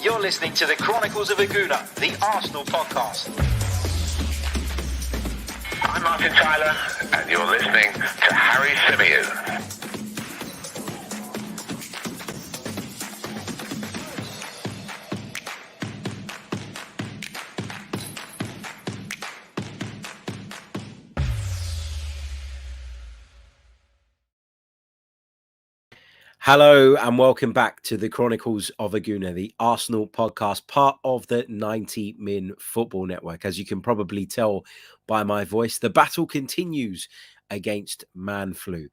You're listening to the Chronicles of a Gooner, the Arsenal podcast. I'm Martin Tyler, and you're listening to Harry Symeou. Hello and welcome back to the Chronicles of a Gooner, the Arsenal podcast, part of the 90 Min Football Network. As you can probably tell by my voice, the battle continues against man flu.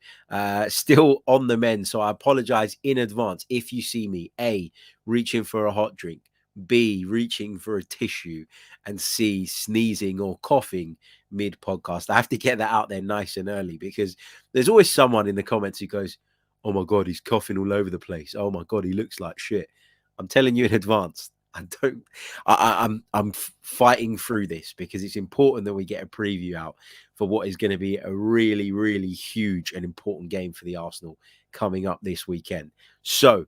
Still on the mend, so I apologise in advance if you see me, A, reaching for a hot drink, B, reaching for a tissue, and C, sneezing or coughing mid-podcast. I have to get that out there nice and early because there's always someone in the comments who goes, "Oh my God, he's coughing all over the place. Oh my God, he looks like shit." I'm telling you in advance. I'm fighting through this because it's important that we get a preview out for what is going to be a really, really huge and important game for the Arsenal coming up this weekend. So,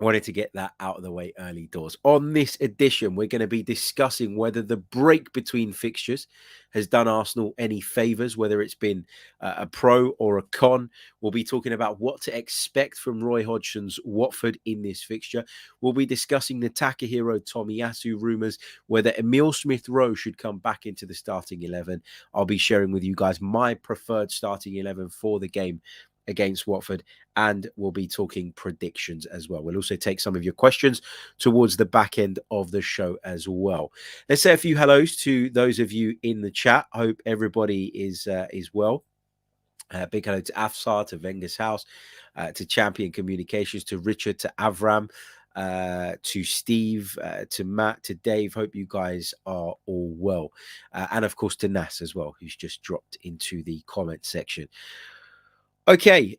wanted to get that out of the way early doors. On this edition, we're going to be discussing whether the break between fixtures has done Arsenal any favours, whether it's been a pro or a con. We'll be talking about what to expect from Roy Hodgson's Watford in this fixture. We'll be discussing the Takahiro Tomiyasu rumours, whether Emile Smith-Rowe should come back into the starting 11. I'll be sharing with you guys my preferred starting 11 for the game against Watford, and we'll be talking predictions as well. We'll also take some of your questions towards the back end of the show as well. Let's say a few hellos to those of you in the chat. I hope everybody is well. Big hello to Afsar, to Wenger's House, to Champion Communications, to Richard, to Avram, to Steve, to Matt, to Dave. Hope you guys are all well. And of course to Nas as well, who's just dropped into the comment section. Okay,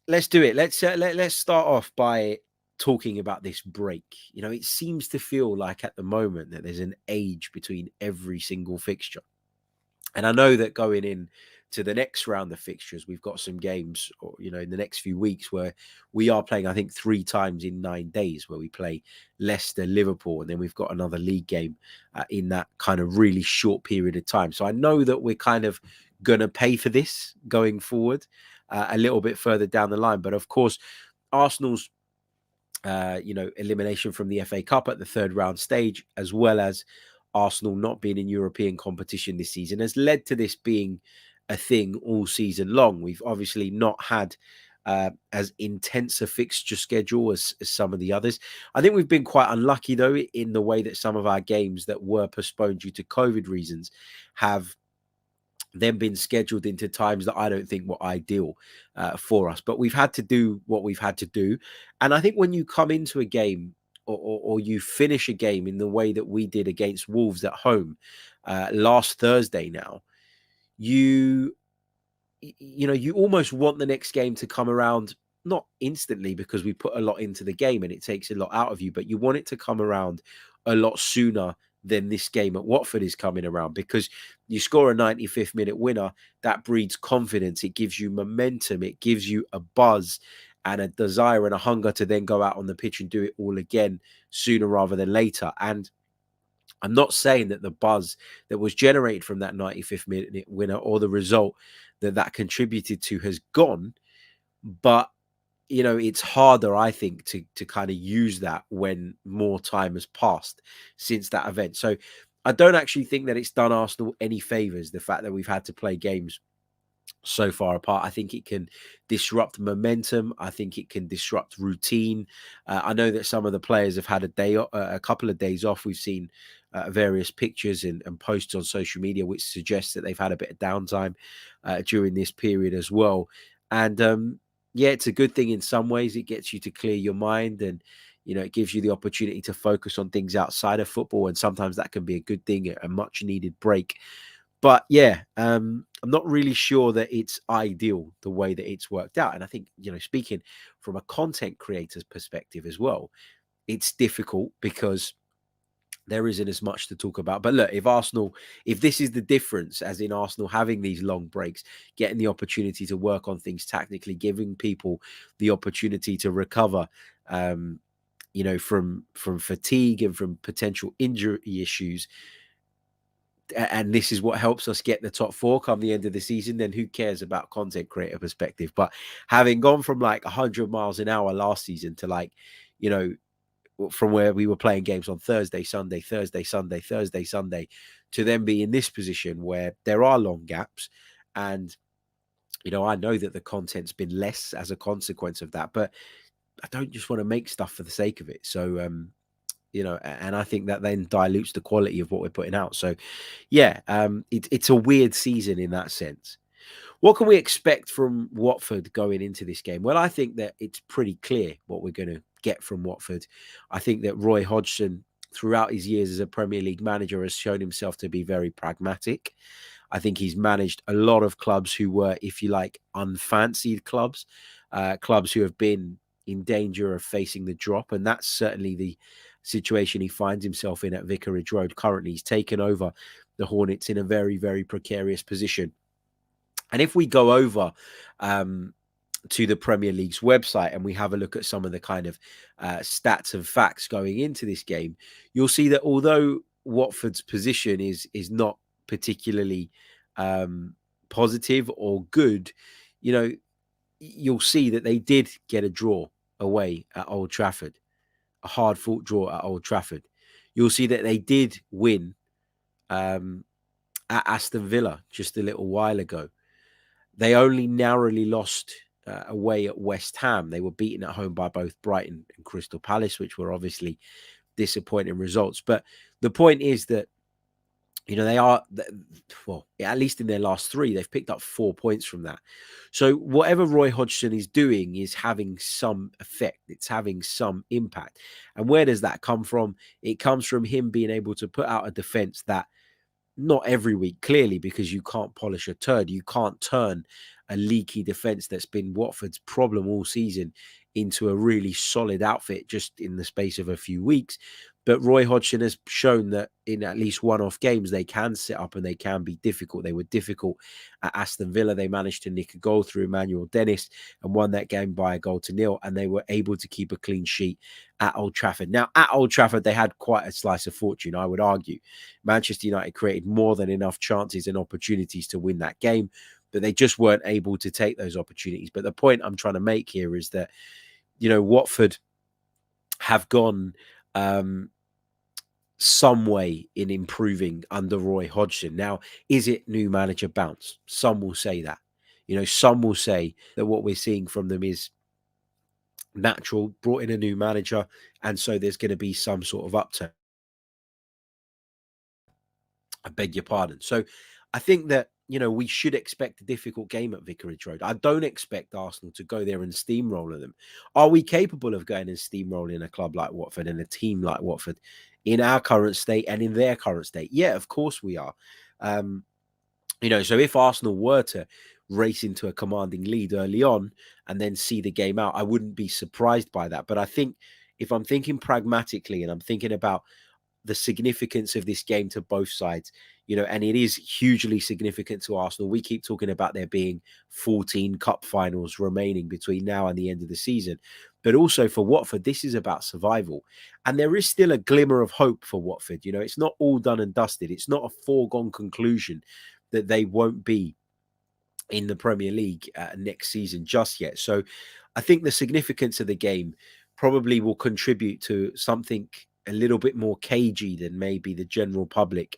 let's do it. Let's start off by talking about this break. You know, it seems to feel like at the moment that there's an age between every single fixture. And I know that going in to the next round of fixtures, we've got some games, or, you know, in the next few weeks where we are playing, I think, 3 times in 9 days, where we play Leicester, Liverpool, and then we've got another league game in that kind of really short period of time. So I know that we're kind of going to pay for this going forward a little bit further down the line. But of course, Arsenal's elimination from the FA Cup at the 3rd round stage, as well as Arsenal not being in European competition this season, has led to this being a thing all season long. We've obviously not had as intense a fixture schedule as some of the others. I think we've been quite unlucky, though, in the way that some of our games that were postponed due to COVID reasons have then been scheduled into times that I don't think were ideal for us. But we've had to do what we've had to do. And I think when you come into a game or you finish a game in the way that we did against Wolves at home last Thursday now, you almost want the next game to come around, not instantly because we put a lot into the game and it takes a lot out of you, but you want it to come around a lot sooner than this game at Watford is coming around, because you score a 95th minute winner, that breeds confidence, it gives you momentum, it gives you a buzz and a desire and a hunger to then go out on the pitch and do it all again sooner rather than later. And I'm not saying that the buzz that was generated from that 95th minute winner or the result that contributed to has gone, but you know, it's harder, I think, to kind of use that when more time has passed since that event. So I don't actually think that it's done Arsenal any favours, the fact that we've had to play games so far apart. I think it can disrupt momentum. I think it can disrupt routine. I know that some of the players have had a couple of days off. We've seen various pictures and posts on social media which suggests that they've had a bit of downtime during this period as well. And yeah, it's a good thing in some ways. It gets you to clear your mind, and you know, it gives you the opportunity to focus on things outside of football. And sometimes that can be a good thing, a much needed break. But yeah, I'm not really sure that it's ideal the way that it's worked out. And I think, you know, speaking from a content creator's perspective as well, it's difficult because there isn't as much to talk about. But look, if this is the difference, as in Arsenal having these long breaks, getting the opportunity to work on things tactically, giving people the opportunity to recover, from fatigue and from potential injury issues, and this is what helps us get the top four come the end of the season, then who cares about content creator perspective? But having gone from like 100 miles an hour last season to like, from where we were playing games on Thursday, Sunday, Thursday, Sunday, Thursday, Sunday, to then be in this position where there are long gaps. And, I know that the content's been less as a consequence of that, but I don't just want to make stuff for the sake of it. So, and I think that then dilutes the quality of what we're putting out. So, yeah, it's a weird season in that sense. What can we expect from Watford going into this game? Well, I think that it's pretty clear what we're going to get from Watford. I think that Roy Hodgson, throughout his years as a Premier League manager, has shown himself to be very pragmatic. I think he's managed a lot of clubs who were, if you like, unfancied clubs, clubs who have been in danger of facing the drop. And that's certainly the situation he finds himself in at Vicarage Road currently. He's taken over the Hornets in a very, very precarious position. And if we go over to the Premier League's website and we have a look at some of the kind of stats and facts going into this game, you'll see that although Watford's position is not particularly positive or good, you'll see that they did get a draw away at Old Trafford, a hard-fought draw at Old Trafford. You'll see that they did win at Aston Villa just a little while ago. They only narrowly lost away at West Ham. They were beaten at home by both Brighton and Crystal Palace, which were obviously disappointing results. But the point is that, they are, well, at least in their last three, they've picked up 4 points from that. So whatever Roy Hodgson is doing is having some effect. It's having some impact. And where does that come from? It comes from him being able to put out a defense that, not every week, clearly, because you can't polish a turd. You can't turn a leaky defense that's been Watford's problem all season into a really solid outfit just in the space of a few weeks. But Roy Hodgson has shown that in at least one-off games, they can sit up and they can be difficult. They were difficult at Aston Villa. They managed to nick a goal through Emmanuel Dennis and won that game by 1-0. And they were able to keep a clean sheet at Old Trafford. Now, at Old Trafford, they had quite a slice of fortune, I would argue. Manchester United created more than enough chances and opportunities to win that game, but they just weren't able to take those opportunities. But the point I'm trying to make here is that, Watford have gone some way in improving under Roy Hodgson. Now, is it new manager bounce? Some will say that. Some will say that what we're seeing from them is natural, brought in a new manager, and so there's going to be some sort of upturn. I beg your pardon. So I think that, we should expect a difficult game at Vicarage Road. I don't expect Arsenal to go there and steamroller them. Are we capable of going and steamrolling a club like Watford and a team like Watford in our current state and in their current state? Yeah, of course we are. So if Arsenal were to race into a commanding lead early on and then see the game out, I wouldn't be surprised by that. But I think if I'm thinking pragmatically and I'm thinking about the significance of this game to both sides, and it is hugely significant to Arsenal. We keep talking about there being 14 cup finals remaining between now and the end of the season. But also for Watford, this is about survival. And there is still a glimmer of hope for Watford. It's not all done and dusted. It's not a foregone conclusion that they won't be in the Premier League next season just yet. So I think the significance of the game probably will contribute to something a little bit more cagey than maybe the general public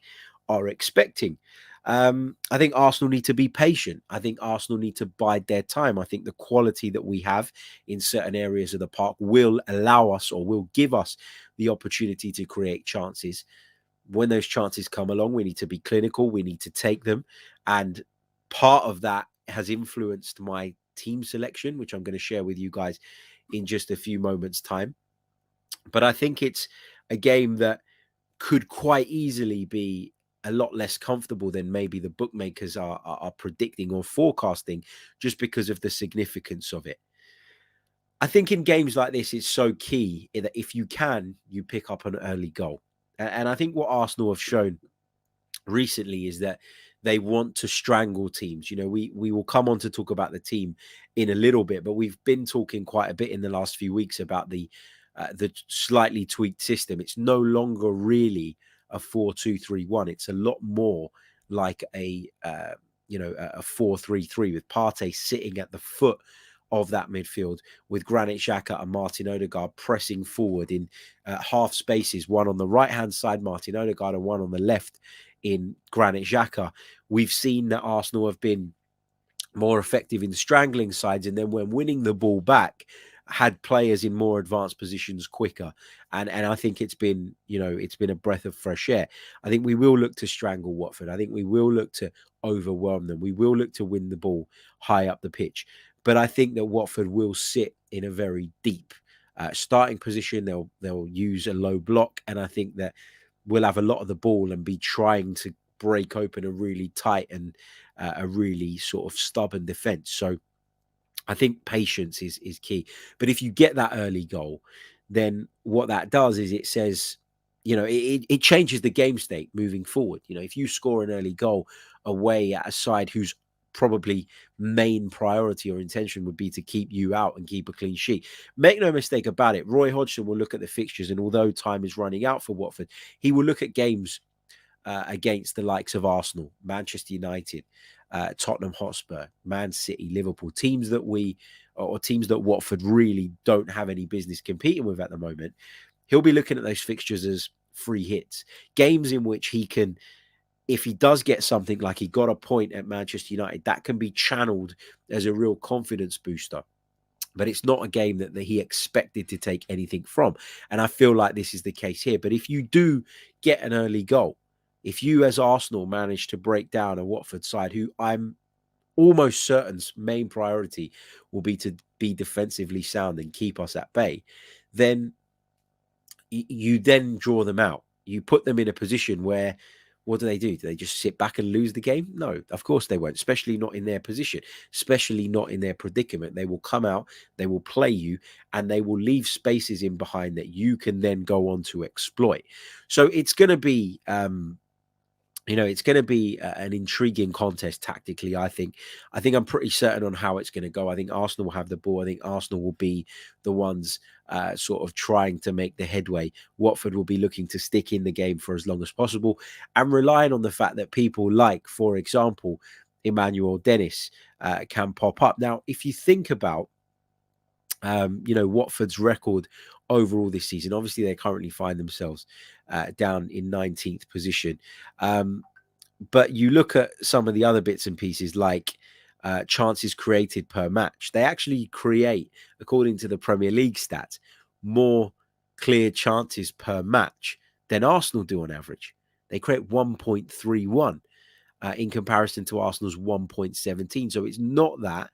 are expecting. I think Arsenal need to be patient. I think Arsenal need to bide their time. I think the quality that we have in certain areas of the park will allow us or will give us the opportunity to create chances. When those chances come along, we need to be clinical. We need to take them. And part of that has influenced my team selection, which I'm going to share with you guys in just a few moments' time. But I think it's a game that could quite easily be a lot less comfortable than maybe the bookmakers are predicting or forecasting, just because of the significance of it. I think in games like this, it's so key that if you can, you pick up an early goal. And I think what Arsenal have shown recently is that they want to strangle teams. We will come on to talk about the team in a little bit, but we've been talking quite a bit in the last few weeks about the the slightly tweaked system. It's no longer really a 4-2-3-1. It's a lot more like a 4-3-3 with Partey sitting at the foot of that midfield, with Granit Xhaka and Martin Odegaard pressing forward in half spaces, one on the right-hand side, Martin Odegaard, and one on the left in Granit Xhaka. We've seen that Arsenal have been more effective in strangling sides, and then when winning the ball back, had players in more advanced positions quicker. And I think it's been a breath of fresh air. I think we will look to strangle Watford. I think we will look to overwhelm them. We will look to win the ball high up the pitch. But I think that Watford will sit in a very deep starting position. They'll use a low block, and I think that we'll have a lot of the ball and be trying to break open a really tight and a really sort of stubborn defense. So I think patience is key. But if you get that early goal, then what that does is it says, it changes the game state moving forward. If you score an early goal away at a side whose probably main priority or intention would be to keep you out and keep a clean sheet. Make no mistake about it, Roy Hodgson will look at the fixtures, and although time is running out for Watford, he will look at games against the likes of Arsenal, Manchester United, Tottenham Hotspur, Man City, Liverpool, teams that Watford really don't have any business competing with at the moment. He'll be looking at those fixtures as free hits, games in which he can, if he does get something like he got a point at Manchester United, that can be channeled as a real confidence booster. But it's not a game that he expected to take anything from. And I feel like this is the case here. But if you do get an early goal, if you as Arsenal manage to break down a Watford side who I'm almost certain's main priority will be to be defensively sound and keep us at bay, then you then draw them out. You put them in a position where, what do? Do they just sit back and lose the game? No, of course they won't, especially not in their position, especially not in their predicament. They will come out, they will play you, and they will leave spaces in behind that you can then go on to exploit. So it's going to be it's going to be an intriguing contest tactically. I think I'm pretty certain on how it's going to go. I think Arsenal will have the ball. I think Arsenal will be the ones sort of trying to make the headway. Watford will be looking to stick in the game for as long as possible and relying on the fact that people like, for example, Emmanuel Dennis can pop up. Now, if you think about Watford's record overall this season, obviously they currently find themselves down in 19th position. But you look at some of the other bits and pieces like chances created per match. They actually create, according to the Premier League stats, more clear chances per match than Arsenal do on average. They create 1.31 in comparison to Arsenal's 1.17. So it's not that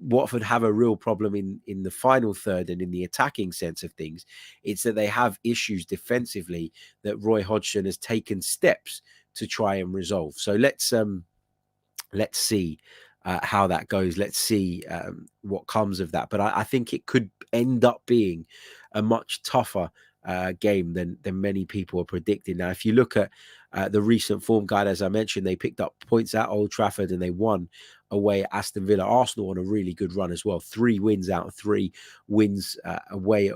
Watford have a real problem in the final third and in the attacking sense of things. It's that they have issues defensively that Roy Hodgson has taken steps to try and resolve. So let's see how that goes. Let's see what comes of that. But I think it could end up being a much tougher game than many people are predicting. Now, if you look at the recent form guide, as I mentioned, they picked up points at Old Trafford and they won away at Aston Villa. Arsenal on a really good run as well. 3 wins out of 3 wins away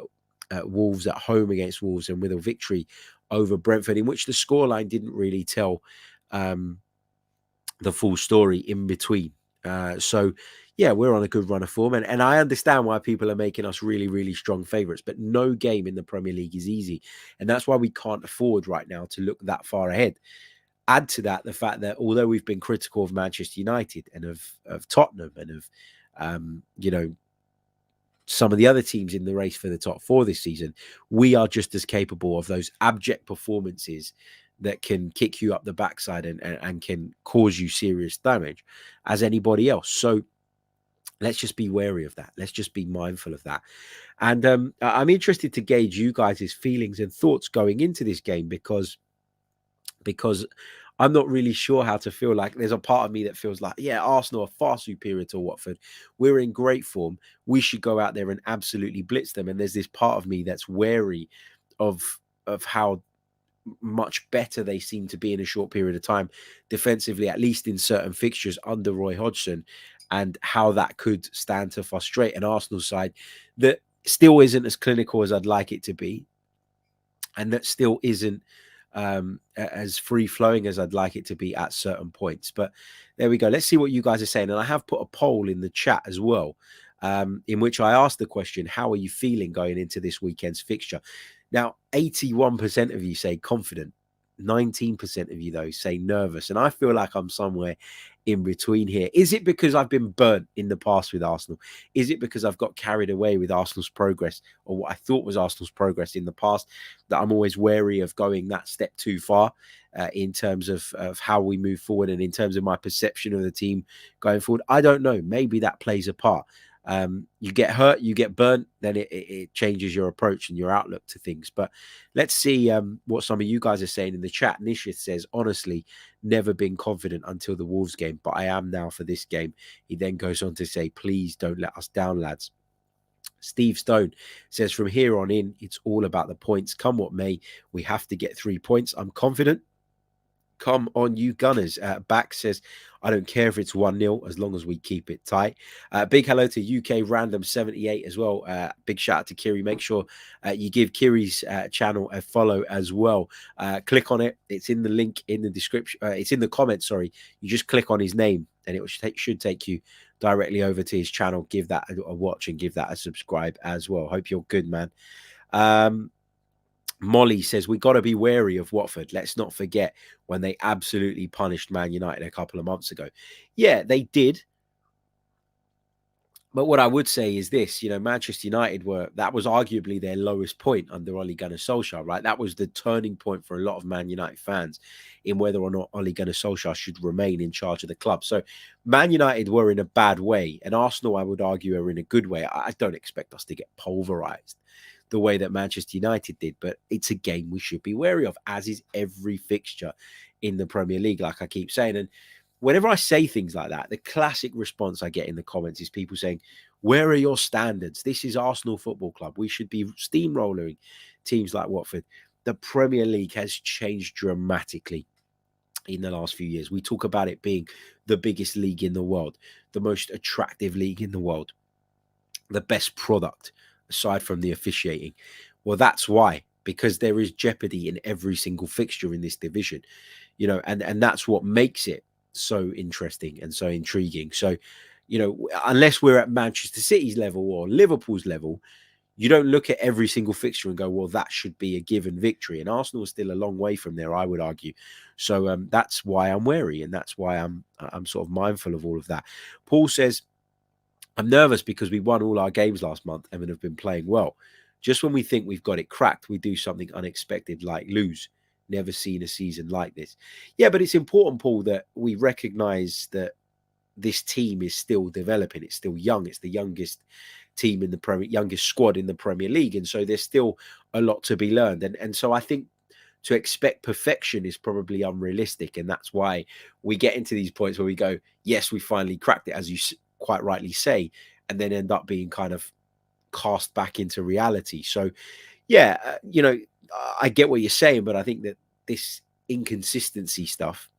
at Wolves, at home against Wolves, and with a victory over Brentford, in which the scoreline didn't really tell the full story in between. So yeah, we're on a good run of form, and I understand why people are making us really, really strong favourites, but no game in the Premier League is easy, and that's why we can't afford right now to look that far ahead. Add to that the fact that although we've been critical of Manchester United and of Tottenham and of some of the other teams in the race for the top 4 this season, we are just as capable of those abject performances that can kick you up the backside and can cause you serious damage as anybody else. So let's just be wary of that. Let's just be mindful of that. And I'm interested to gauge you guys' feelings and thoughts going into this game because I'm not really sure how to feel. Like, there's a part of me that feels like, yeah, Arsenal are far superior to Watford. We're in great form. We should go out there and absolutely blitz them. And there's this part of me that's wary of how much better they seem to be in a short period of time defensively, at least in certain fixtures under Roy Hodgson, and how that could stand to frustrate an Arsenal side that still isn't as clinical as I'd like it to be, and that still isn't as free flowing as I'd like it to be at certain points. But there we go. Let's see what you guys are saying. And I have put a poll in the chat as well, in which I asked the question, how are you feeling going into this weekend's fixture? Now, 81% of you say confident. 19% of you, though, say nervous. And I feel like I'm somewhere in between here. Is it because I've been burnt in the past with Arsenal? Is it because I've got carried away with Arsenal's progress, or what I thought was Arsenal's progress in the past, that I'm always wary of going that step too far in terms of how we move forward and in terms of my perception of the team going forward? I don't know. Maybe that plays a part. You get hurt, you get burnt, then it changes your approach and your outlook to things. But let's see what some of you guys are saying in the chat. Nishith says, honestly, never been confident until the Wolves game, but I am now for this game. He then goes on to say, please don't let us down, lads. Steve Stone says, from here on in, it's all about the points. Come what may, we have to get 3 points. I'm confident. Come on, you Gunners. Back says, I don't care if it's 1-0 as long as we keep it tight. Big hello to UK Random 78 as well. Big shout out to Kiri. Make sure you give Kiri's channel a follow as well. Click on it. It's in the link in the description. It's in the comments, sorry. You just click on his name and it should take you directly over to his channel. Give that a watch and give that a subscribe as well. Hope you're good, man. Molly says, we got to be wary of Watford. Let's not forget when they absolutely punished Man United a couple of months ago. Yeah, they did. But what I would say is this, Manchester United that was arguably their lowest point under Ole Gunnar Solskjaer, right? That was the turning point for a lot of Man United fans in whether or not Ole Gunnar Solskjaer should remain in charge of the club. So Man United were in a bad way, and Arsenal, I would argue, are in a good way. I don't expect us to get pulverized the way that Manchester United did, but it's a game we should be wary of, as is every fixture in the Premier League, like I keep saying. And whenever I say things like that, the classic response I get in the comments is people saying, where are your standards? This is Arsenal Football Club. We should be steamrolling teams like Watford. The Premier League has changed dramatically in the last few years. We talk about it being the biggest league in the world, the most attractive league in the world, the best product aside from the officiating. Well, that's why, because there is jeopardy in every single fixture in this division, and that's what makes it so interesting and so intriguing. So, unless we're at Manchester City's level or Liverpool's level, you don't look at every single fixture and go, well, that should be a given victory. And Arsenal is still a long way from there, I would argue. So that's why I'm wary, and that's why I'm sort of mindful of all of that. Paul says, I'm nervous because we won all our games last month and have been playing well. Just when we think we've got it cracked, we do something unexpected like lose. Never seen a season like this. Yeah, but it's important, Paul, that we recognize that this team is still developing. It's still young. It's the youngest team in the youngest squad in the Premier League. And so there's still a lot to be learned. And so I think to expect perfection is probably unrealistic. And that's why we get into these points where we go, yes, we finally cracked it, as you quite rightly say, and then end up being kind of cast back into reality. So, yeah, I get what you're saying, but I think that this inconsistency stuff,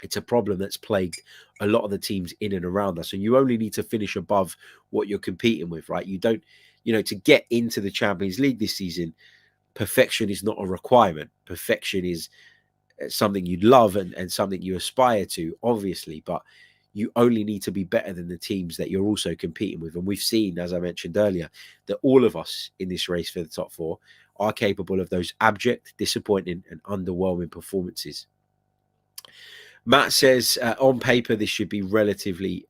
it's a problem that's plagued a lot of the teams in and around us. And you only need to finish above what you're competing with, right? You don't, to get into the Champions League this season, perfection is not a requirement. Perfection is something you'd love and something you aspire to, obviously, but you only need to be better than the teams that you're also competing with. And we've seen, as I mentioned earlier, that all of us in this race for the top four are capable of those abject, disappointing and underwhelming performances. Matt says, on paper, this should be a relatively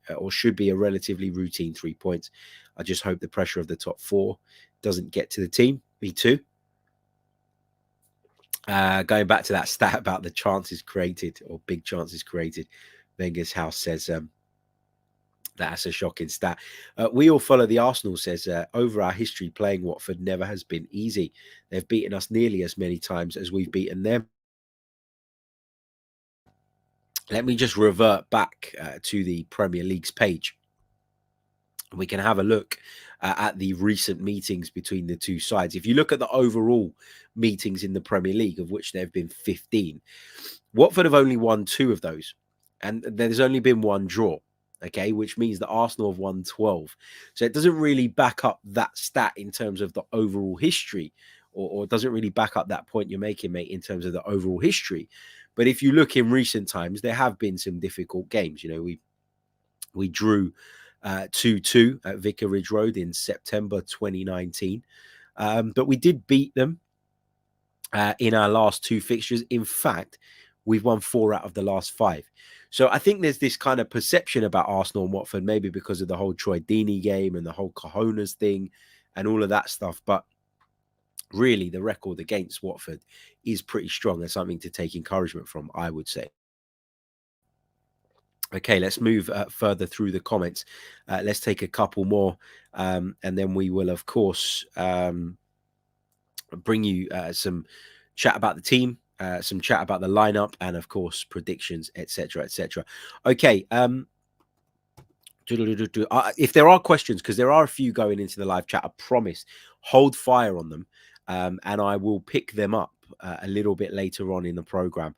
routine 3 points. I just hope the pressure of the top four doesn't get to the team. Me too. Going back to that stat about the chances created or big chances created, Wenger's house says that's a shocking stat. We all follow the Arsenal says, over our history playing Watford never has been easy. They've beaten us nearly as many times as we've beaten them. Let me just revert back to the Premier League's page. We can have a look at the recent meetings between the two sides. If you look at the overall meetings in the Premier League, of which there have been 15, Watford have only won 2 of those. And there's only been 1 draw. okay, which means that Arsenal have won 12. So it doesn't really back up that stat in terms of the overall history, or doesn't really back up that point you're making, mate, in terms of the overall history. But if you look in recent times, there have been some difficult games. You know, we drew 2-2 at Vicarage Road in September 2019. But we did beat them in our last 2 fixtures. In fact, we've won 4 out of the last 5. So I think there's this kind of perception about Arsenal and Watford, maybe because of the whole Troy Deeney game and the whole cojones thing and all of that stuff. But really, the record against Watford is pretty strong and something to take encouragement from, I would say. Okay, let's move further through the comments. Let's take a couple more, and then we will, of course, bring you some chat about the team, some chat about the lineup, and of course predictions, etc., etc. Okay. If there are questions, because there are a few going into the live chat, I promise, hold fire on them, and I will pick them up a little bit later on in the program,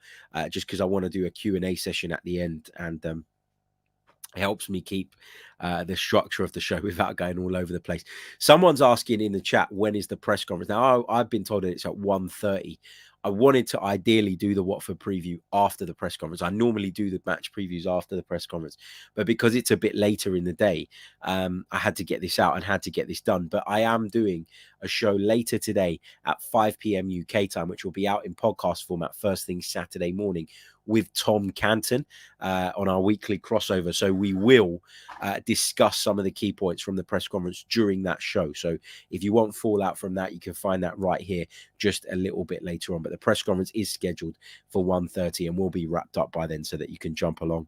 just because I want to do a Q&A session at the end, and it helps me keep the structure of the show without going all over the place. Someone's asking in the chat, when is the press conference? Now, I've been told that it's at 1:30. I wanted to ideally do the Watford preview after the press conference. I normally do the match previews after the press conference, but because it's a bit later in the day, I had to get this out and had to get this done. But I am doing a show later today at 5 p.m. UK time, which will be out in podcast format first thing Saturday morning, with Tom Canton on our weekly crossover. So we will discuss some of the key points from the press conference during that show. So if you want fallout from that, you can find that right here just a little bit later on. But the press conference is scheduled for 1:30 and will be wrapped up by then so that you can jump along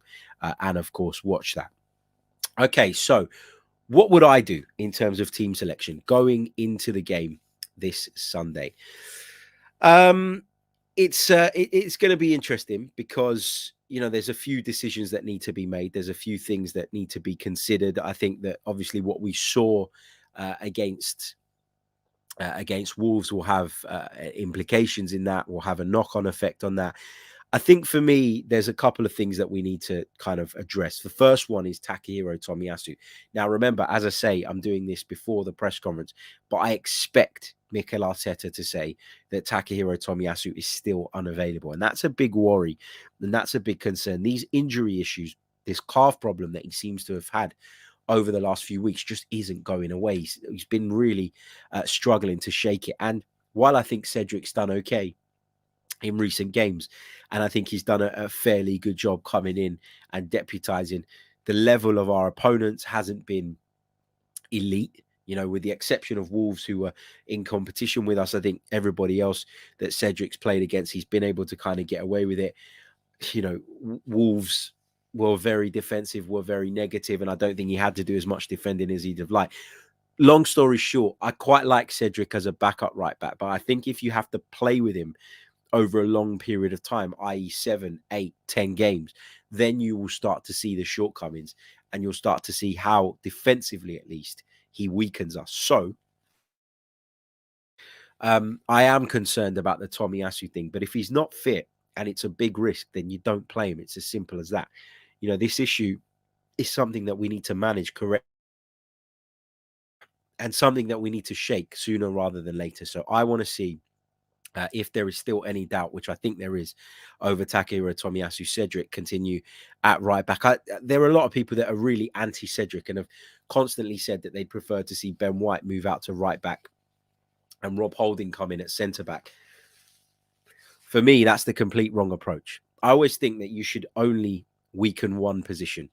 and, of course, watch that. Okay, so what would I do in terms of team selection going into the game this Sunday? It's going to be interesting because, you know, there's a few decisions that need to be made. There's a few things that need to be considered. I think that obviously what we saw against Wolves will have implications in that, will have a knock-on effect on that. I think for me, there's a couple of things that we need to kind of address. The first one is Takahiro Tomiyasu. Now, remember, as I say, I'm doing this before the press conference, but I expect Mikel Arteta to say that Takahiro Tomiyasu is still unavailable. And that's a big worry. And that's a big concern. These injury issues, this calf problem that he seems to have had over the last few weeks just isn't going away. He's been really struggling to shake it. And while I think Cedric's done okay in recent games, and I think he's done a fairly good job coming in and deputizing, the level of our opponents hasn't been elite, you know, with the exception of Wolves, who were in competition with us. I think everybody else that Cedric's played against, he's been able to kind of get away with it. You know, Wolves were very defensive, were very negative, and I don't think he had to do as much defending as he'd have liked. Long story short, I quite like Cedric as a backup right back, but I think if you have to play with him over a long period of time, i.e. 7, 8, 10 games, then you will start to see the shortcomings and you'll start to see how defensively, at least, he weakens us. So I am concerned about the Tomiyasu thing, but if he's not fit and it's a big risk, then you don't play him. It's as simple as that. You know, this issue is something that we need to manage correctly and something that we need to shake sooner rather than later. So I want to see if there is still any doubt, which I think there is, over Takahiro Tomiyasu, Cedric continue at right back. There are a lot of people that are really anti-Cedric and have constantly said that they'd prefer to see Ben White move out to right back and Rob Holding come in at centre back. For me, that's the complete wrong approach. I always think that you should only weaken one position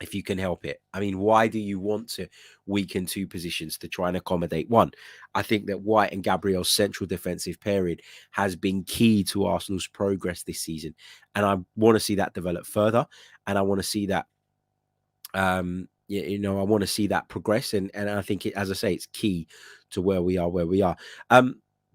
if you can help it. I mean, why do you want to weaken 2 positions to try and accommodate one? I think that White and Gabriel's central defensive pairing has been key to Arsenal's progress this season. And I want to see that develop further. And I want to see that, I want to see that progress. And I think, as I say, it's key to where we are.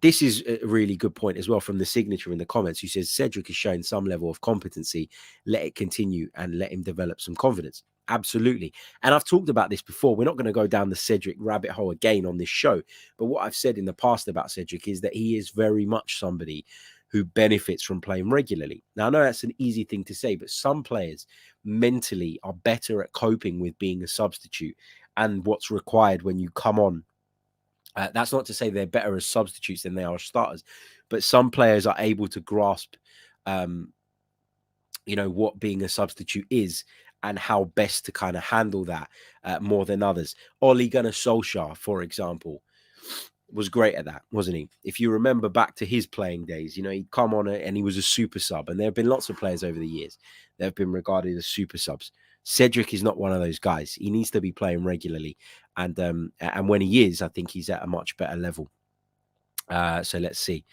This is a really good point as well from the signature in the comments, who says Cedric is showing some level of competency. Let it continue and let him develop some confidence. Absolutely. And I've talked about this before. We're not going to go down the Cedric rabbit hole again on this show. But what I've said in the past about Cedric is that he is very much somebody who benefits from playing regularly. Now, I know that's an easy thing to say, but some players mentally are better at coping with being a substitute and what's required when you come on. That's not to say they're better as substitutes than they are as starters, but some players are able to grasp, what being a substitute is and how best to kind of handle that more than others. Ole Gunnar Solskjaer, for example, was great at that, wasn't he? If you remember back to his playing days, he'd come on and he was a super sub. And there have been lots of players over the years that have been regarded as super subs. Cedric is not one of those guys. He needs to be playing regularly. And when he is, I think he's at a much better level. So let's see.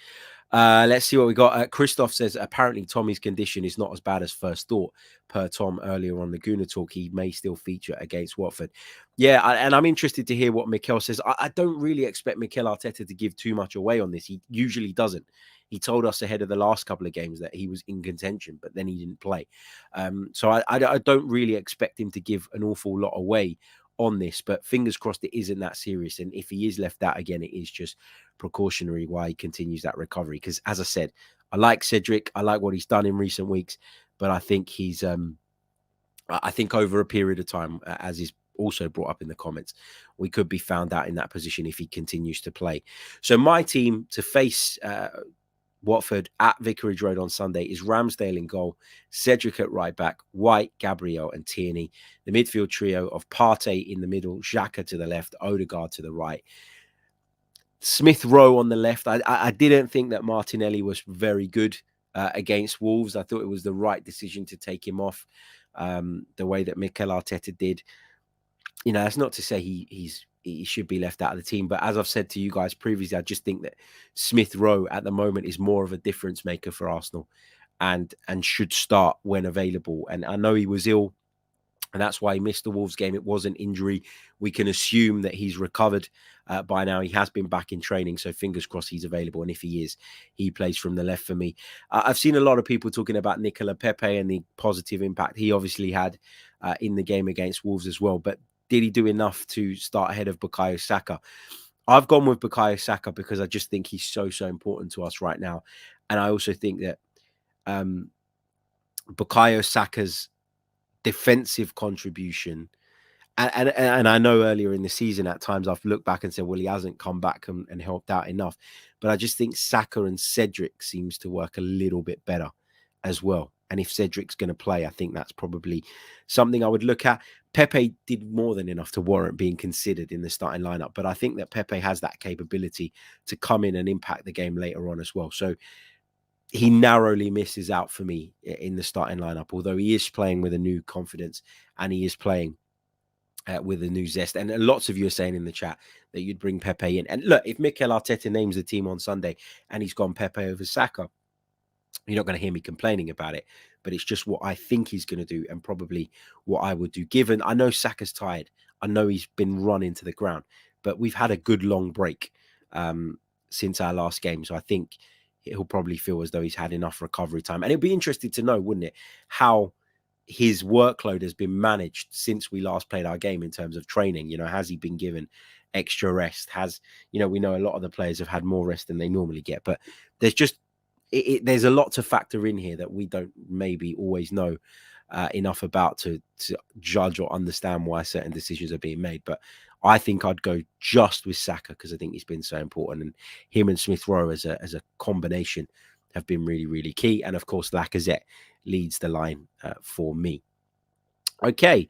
Let's see what we got. Christoph says, apparently Tommy's condition is not as bad as first thought. Per Tom earlier on the Gooner talk, he may still feature against Watford. Yeah, and I'm interested to hear what Mikel says. I don't really expect Mikel Arteta to give too much away on this. He usually doesn't. He told us ahead of the last couple of games that he was in contention, but then he didn't play. So I don't really expect him to give an awful lot away on this, but fingers crossed it isn't that serious. And if he is left out again, it is just precautionary while he continues that recovery. Because as I said, I like Cedric. I like what he's done in recent weeks, but I think he's, I think over a period of time, as is also brought up in the comments, we could be found out in that position if he continues to play. So my team to face Watford at Vicarage Road on Sunday is Ramsdale in goal, Cedric at right back, White, Gabriel and Tierney. The midfield trio of Partey in the middle, Xhaka to the left, Odegaard to the right. Smith Rowe on the left. I didn't think that Martinelli was very good against Wolves. I thought it was the right decision to take him off the way that Mikel Arteta did. That's not to say he should be left out of the team. But as I've said to you guys previously, I just think that Smith Rowe at the moment is more of a difference maker for Arsenal and should start when available. And I know he was ill, and that's why he missed the Wolves game. It was an injury. We can assume that he's recovered by now. He has been back in training, so fingers crossed he's available. And if he is, he plays from the left for me. I've seen a lot of people talking about Nicolas Pepe and the positive impact he obviously had in the game against Wolves as well. But did he do enough to start ahead of Bukayo Saka? I've gone with Bukayo Saka because I just think he's so important to us right now. And I also think that Bukayo Saka's defensive contribution, and I know earlier in the season at times I've looked back and said, well, he hasn't come back and helped out enough. But I just think Saka and Cedric seems to work a little bit better as well. And if Cedric's going to play, I think that's probably something I would look at. Pepe did more than enough to warrant being considered in the starting lineup. But I think that Pepe has that capability to come in and impact the game later on as well. So he narrowly misses out for me in the starting lineup, although he is playing with a new confidence and he is playing with a new zest. And lots of you are saying in the chat that you'd bring Pepe in. And look, if Mikel Arteta names the team on Sunday and he's gone Pepe over Saka, you're not going to hear me complaining about it, but it's just what I think he's going to do and probably what I would do. Given I know Saka's tired, I know he's been run into the ground, but we've had a good long break since our last game. So I think he'll probably feel as though he's had enough recovery time. And it'll be interesting to know, wouldn't it, how his workload has been managed since we last played our game in terms of training. Has he been given extra rest? We know a lot of the players have had more rest than they normally get, but there's just, there's a lot to factor in here that we don't maybe always know enough about to judge or understand why certain decisions are being made. But I think I'd go just with Saka because I think he's been so important, and him and Smith Rowe as a combination have been really, really key. And of course, Lacazette leads the line for me. Okay,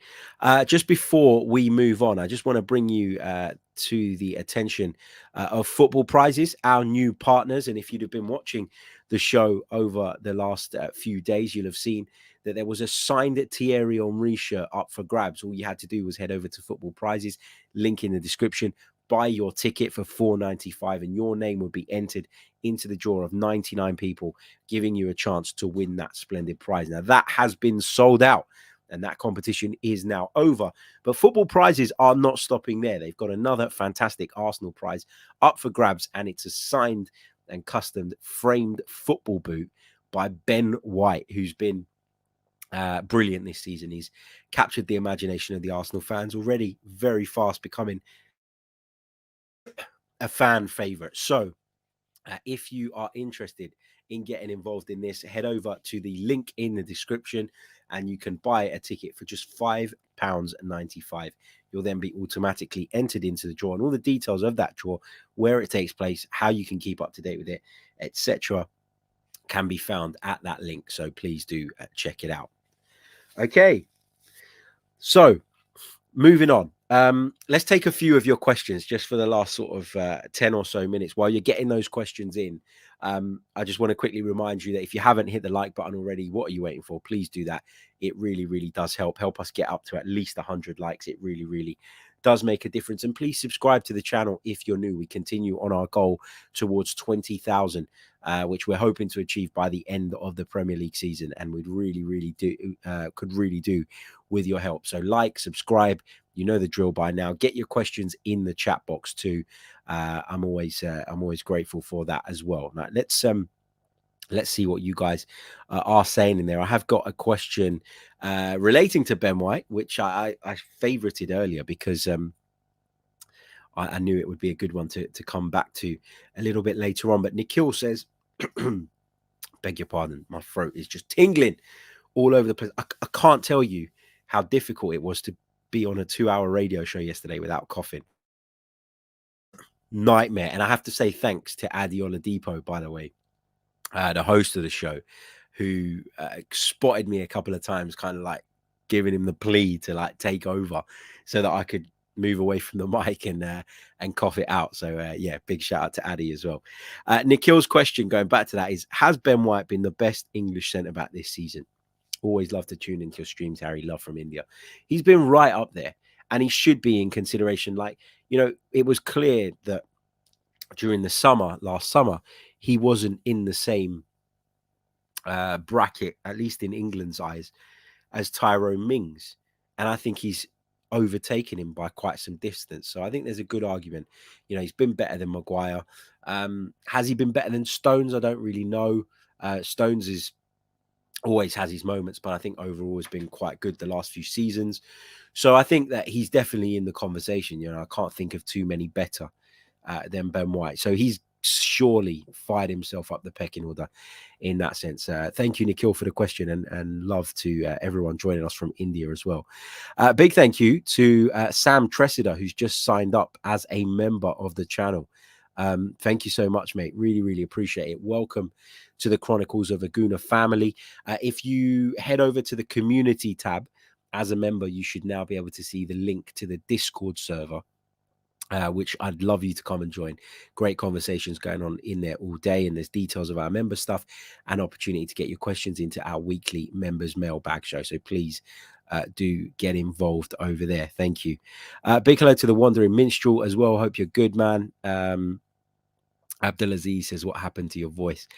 just before we move on, I just want to bring you to the attention of Football Prizes, our new partners. And if you'd have been watching the show over the last few days, you'll have seen that there was a signed Thierry Henry shirt up for grabs. All you had to do was head over to Football Prizes, link in the description, buy your ticket for £4.95, and your name will be entered into the draw of 99 people, giving you a chance to win that splendid prize. Now, that has been sold out, and that competition is now over. But Football Prizes are not stopping there. They've got another fantastic Arsenal prize up for grabs, and it's a signed and custom framed football boot by Ben White, who's been brilliant this season. He's captured the imagination of the Arsenal fans, already very fast becoming a fan favorite. So if you are interested in getting involved in this, head over to the link in the description and you can buy a ticket for just £5.95. You'll then be automatically entered into the draw, and all the details of that draw, where it takes place, how you can keep up to date with it, etc., can be found at that link. So please do check it out. Okay, so moving on. Let's take a few of your questions just for the last sort of 10 or so minutes. While you're getting those questions in, I just want to quickly remind you that if you haven't hit the like button already, what are you waiting for? Please do that. It really, really does help us get up to at least 100 likes. It really, really does make a difference. And please subscribe to the channel if you're new. We continue on our goal towards 20,000, which we're hoping to achieve by the end of the Premier League season. And we'd really, really could really do with your help. So like, subscribe. You know the drill by now. Get your questions in the chat box too. I'm always grateful for that as well. Now let's see what you guys are saying in there. I have got a question relating to Ben White, which I favorited earlier because I knew it would be a good one to come back to a little bit later on. But Nikhil says, beg your pardon, my throat is just tingling all over the place. I can't tell you how difficult it was to be on a 2-hour radio show yesterday without coughing. Nightmare. And I have to say thanks to Adi Oladipo, by the way, the host of the show, who spotted me a couple of times, kind of like giving him the plea to like take over so that I could move away from the mic and cough it out. So yeah, big shout out to Adi as well. Nikhil's question, going back to that, is, has Ben White been the best English centre back this season? Always love to tune into your streams, Harry. Love from India. He's been right up there, and he should be in consideration. Like, you know, it was clear that during the last summer, he wasn't in the same bracket, at least in England's eyes, as Tyrone Mings. And I think he's overtaken him by quite some distance. So I think there's a good argument. You know, he's been better than Maguire. Has he been better than Stones? I don't really know. Stones is always has his moments, but I think overall has been quite good the last few seasons. So I think that he's definitely in the conversation. You know, I can't think of too many better than Ben White. So he's surely fired himself up the pecking order in that sense. Thank you, Nikhil, for the question, and love to everyone joining us from India as well. Big thank you to Sam Tressida, who's just signed up as a member of the channel. Thank you so much, mate. Really, really appreciate it. Welcome to the Chronicles of a Gooner family. If you head over to the community tab as a member, you should now be able to see the link to the Discord server, which I'd love you to come and join. Great conversations going on in there all day, and there's details of our member stuff and opportunity to get your questions into our weekly members mailbag show. So please do get involved over there. Thank you. Big hello to the Wandering Minstrel as well. Hope you're good, man. Abdulaziz says, what happened to your voice?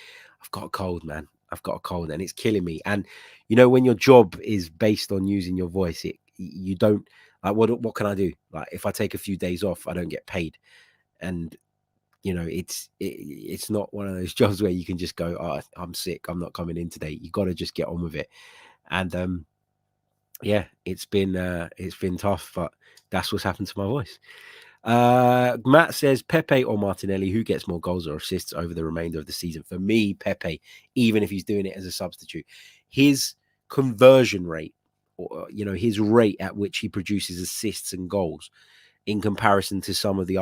I've got a cold, man. I've got a cold and it's killing me. And, you know, when your job is based on using your voice, you don't, like, what can I do? Like, if I take a few days off, I don't get paid. And, you know, it's not one of those jobs where you can just go, oh, I'm sick, I'm not coming in today. You got to just get on with it. And, yeah, it's been tough, but that's what's happened to my voice. Matt says, Pepe or Martinelli, who gets more goals or assists over the remainder of the season? For me, Pepe, even if he's doing it as a substitute. His conversion rate, or, you know, his rate at which he produces assists and goals in comparison to some of the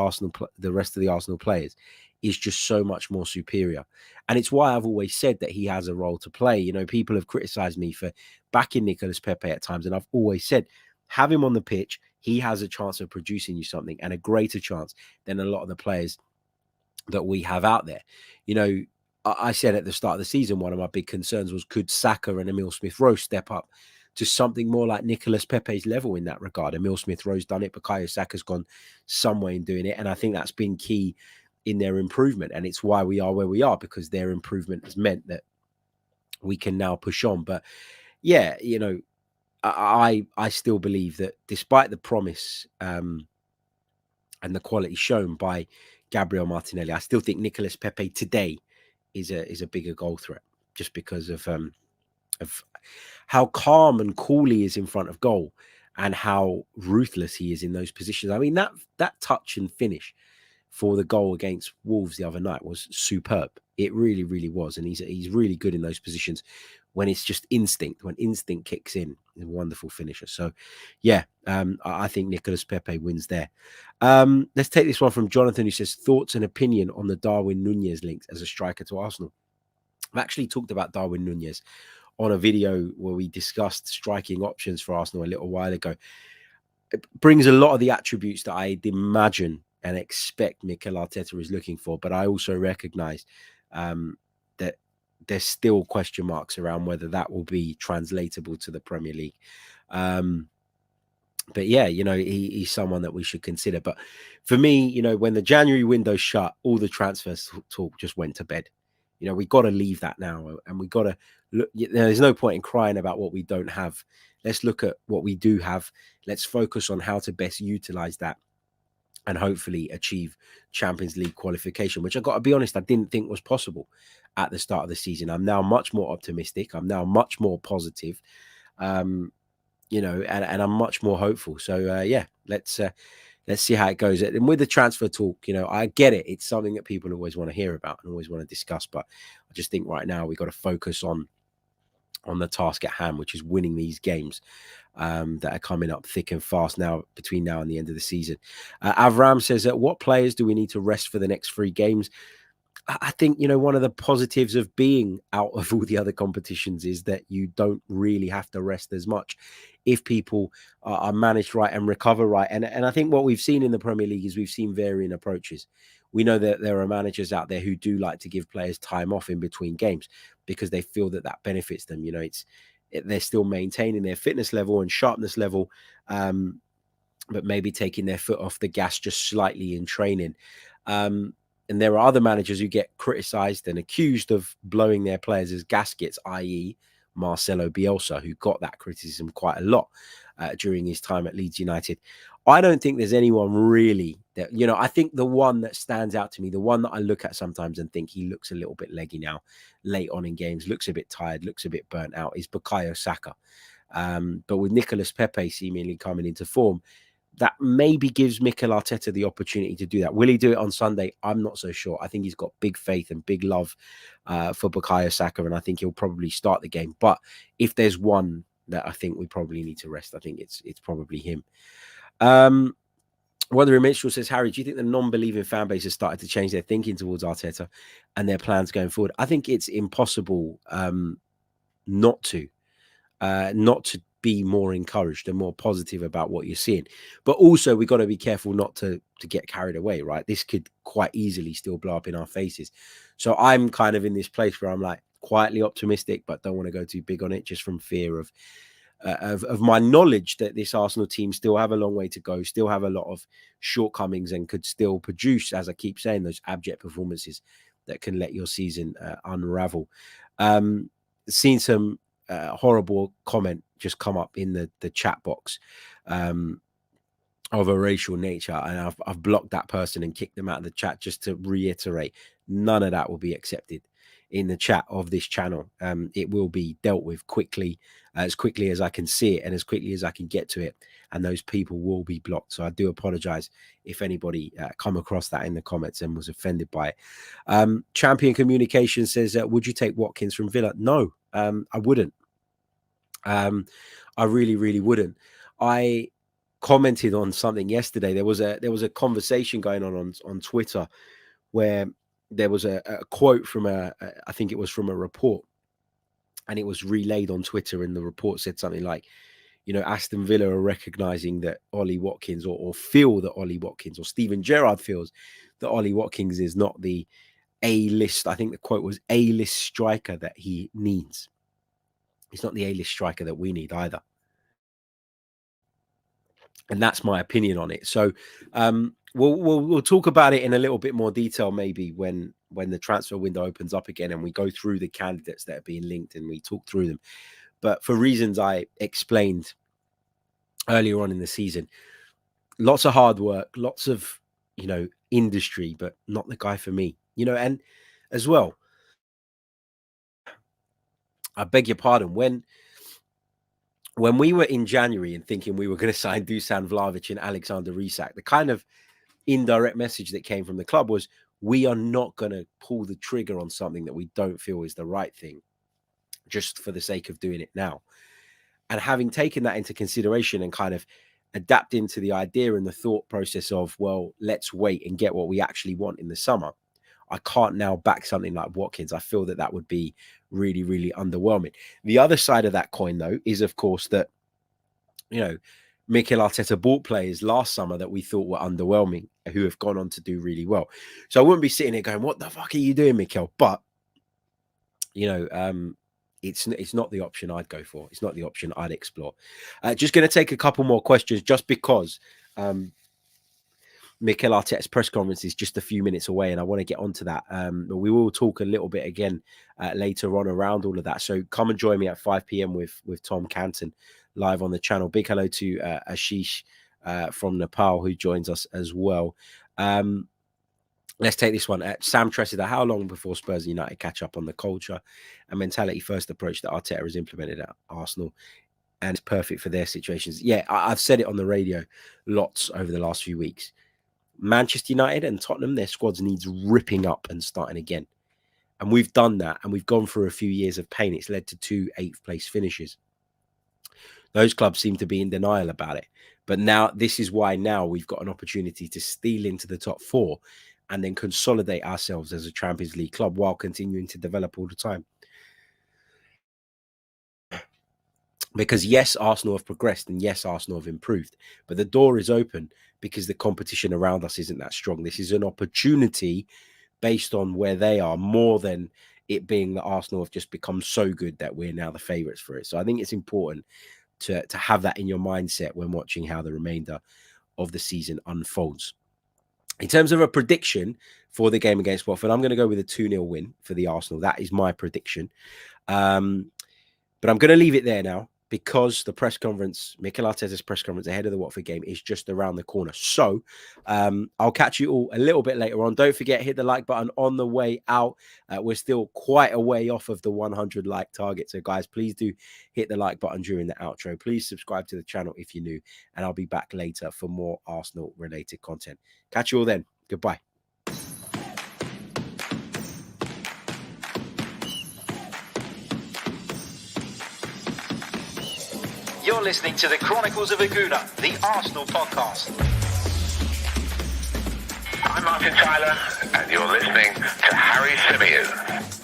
rest of the Arsenal players, is just so much more superior. And it's why I've always said that he has a role to play. You know, people have criticized me for backing Nicolas Pepe at times, and I've always said, have him on the pitch, he has a chance of producing you something, and a greater chance than a lot of the players that we have out there. You know, I said at the start of the season, one of my big concerns was, could Saka and Emile Smith-Rowe step up to something more like Nicolas Pepe's level in that regard? Emile Smith-Rowe's done it, Bukayo Saka's gone some way in doing it, and I think that's been key in their improvement, and it's why we are where we are, because their improvement has meant that we can now push on. But yeah, you know, I still believe that despite the promise and the quality shown by Gabriel Martinelli, I still think Nicolas Pepe today is a bigger goal threat, just because of how calm and cool he is in front of goal and how ruthless he is in those positions. I mean, that touch and finish for the goal against Wolves the other night was superb. It really, really was. And he's really good in those positions when it's just instinct, when instinct kicks in. He's a wonderful finisher. So, yeah, I think Nicolas Pepe wins there. Let's take this one from Jonathan, who says, thoughts and opinion on the Darwin Nunez links as a striker to Arsenal. I've actually talked about Darwin Nunez on a video where we discussed striking options for Arsenal a little while ago. It brings a lot of the attributes that I'd imagine and expect Mikel Arteta is looking for, but I also recognize that there's still question marks around whether that will be translatable to the Premier League. But yeah, he's someone that we should consider. But for me, when the January window shut, all the transfers talk just went to bed. We got to leave that now, and we got to look. There's no point in crying about what we don't have. Let's look at what we do have. Let's focus on how to best utilize that and hopefully achieve Champions League qualification, which I got to be honest, I didn't think was possible at the start of the season. I'm now much more optimistic. I'm now much more positive, and I'm much more hopeful. So yeah, let's see how it goes. And with the transfer talk, I get it. It's something that people always want to hear about and always want to discuss. But I just think right now we've got to focus on the task at hand, which is winning these games that are coming up thick and fast now between now and the end of the season. Avram says, what players do we need to rest for the next 3 games? I think, one of the positives of being out of all the other competitions is that you don't really have to rest as much if people are managed right and recover right. And I think what we've seen in the Premier League is we've seen varying approaches. We know that there are managers out there who do like to give players time off in between games because they feel that benefits them. They're still maintaining their fitness level and sharpness level, but maybe taking their foot off the gas just slightly in training. And there are other managers who get criticised and accused of blowing their players as gaskets, i.e. Marcelo Bielsa, who got that criticism quite a lot during his time at Leeds United. I don't think there's anyone really that, I think the one that stands out to me, the one that I look at sometimes and think he looks a little bit leggy now, late on in games, looks a bit tired, looks a bit burnt out, is Bukayo Saka. But with Nicolas Pepe seemingly coming into form, that maybe gives Mikel Arteta the opportunity to do that. Will he do it on Sunday? I'm not so sure. I think he's got big faith and big love for Bukayo Saka, and I think he'll probably start the game. But if there's one that I think we probably need to rest, I think it's probably him. Wondering Minstrel says, Harry, do you think the non-believing fan base has started to change their thinking towards Arteta and their plans going forward? I think it's impossible not to be more encouraged and more positive about what you're seeing. But also we've got to be careful not to get carried away, right? This could quite easily still blow up in our faces. So I'm kind of in this place where I'm like quietly optimistic, but don't want to go too big on it just from fear of my knowledge that this Arsenal team still have a long way to go, still have a lot of shortcomings and could still produce, as I keep saying, those abject performances that can let your season unravel. Seen some horrible comment just come up in the chat box of a racial nature, and I've blocked that person and kicked them out of the chat just to reiterate, none of that will be accepted in the chat of this channel. It will be dealt with quickly, as quickly as I can see it and as quickly as I can get to it, and those people will be blocked. So I do apologize if anybody come across that in the comments and was offended by it. Champion Communication says, would you take Watkins from Villa? No, I wouldn't. I really, really wouldn't. I commented on something yesterday. There was a conversation going on Twitter where there was a quote from I think it was from a report, and it was relayed on Twitter, and the report said something like, Aston Villa are recognizing that Ollie Watkins or feel that Ollie Watkins, or Steven Gerrard feels that Ollie Watkins is not the A-list, I think the quote was, A-list striker that he needs. He's not the A-list striker that we need either. And that's my opinion on it. So we'll talk about it in a little bit more detail maybe when the transfer window opens up again and we go through the candidates that are being linked and we talk through them. But for reasons I explained earlier on in the season, lots of hard work, lots of, industry, but not the guy for me, and as well, I beg your pardon, when we were in January and thinking we were going to sign Dusan Vlahovic and Alexander Isak, the kind of indirect message that came from the club was, we are not going to pull the trigger on something that we don't feel is the right thing just for the sake of doing it now. And having taken that into consideration and kind of adapting to the idea and the thought process of, well, let's wait and get what we actually want in the summer, I can't now back something like Watkins. I feel that would be really, really underwhelming. The other side of that coin, though, is, of course, that, Mikel Arteta bought players last summer that we thought were underwhelming, who have gone on to do really well. So I wouldn't be sitting here going, what the fuck are you doing, Mikel? But, it's not the option I'd go for. It's not the option I'd explore. Just going to take a couple more questions just because Mikel Arteta's press conference is just a few minutes away, and I want to get onto that. But we will talk a little bit again later on around all of that. So come and join me at 5 p.m. with Tom Canton live on the channel. Big hello to Ashish from Nepal, who joins us as well. Let's take this one. Sam Tressida, how long before Spurs and United catch up on the culture and mentality first approach that Arteta has implemented at Arsenal? And it's perfect for their situations. Yeah, I've said it on the radio lots over the last few weeks. Manchester United and Tottenham, their squads needs ripping up and starting again. And we've done that, and we've gone through a few years of pain. It's led to 2 8th place finishes. Those clubs seem to be in denial about it. But now, this is why now we've got an opportunity to steal into the top 4 and then consolidate ourselves as a Champions League club while continuing to develop all the time. Because yes, Arsenal have progressed, and yes, Arsenal have improved, but the door is open because the competition around us isn't that strong. This is an opportunity based on where they are, more than it being that Arsenal have just become so good that we're now the favourites for it. So I think it's important to have that in your mindset when watching how the remainder of the season unfolds. In terms of a prediction for the game against Watford, I'm going to go with a 2-0 win for the Arsenal. That is my prediction. But I'm going to leave it there now, because the press conference, Mikel Arteta's press conference ahead of the Watford game, is just around the corner. So I'll catch you all a little bit later on. Don't forget, hit the like button on the way out. We're still quite a way off of the 100 like target. So guys, please do hit the like button during the outro. Please subscribe to the channel if you're new, and I'll be back later for more Arsenal related content. Catch you all then. Goodbye. You're listening to the Chronicles of a Gooner, the Arsenal podcast. I'm Martin Tyler, and you're listening to Harry Symeou.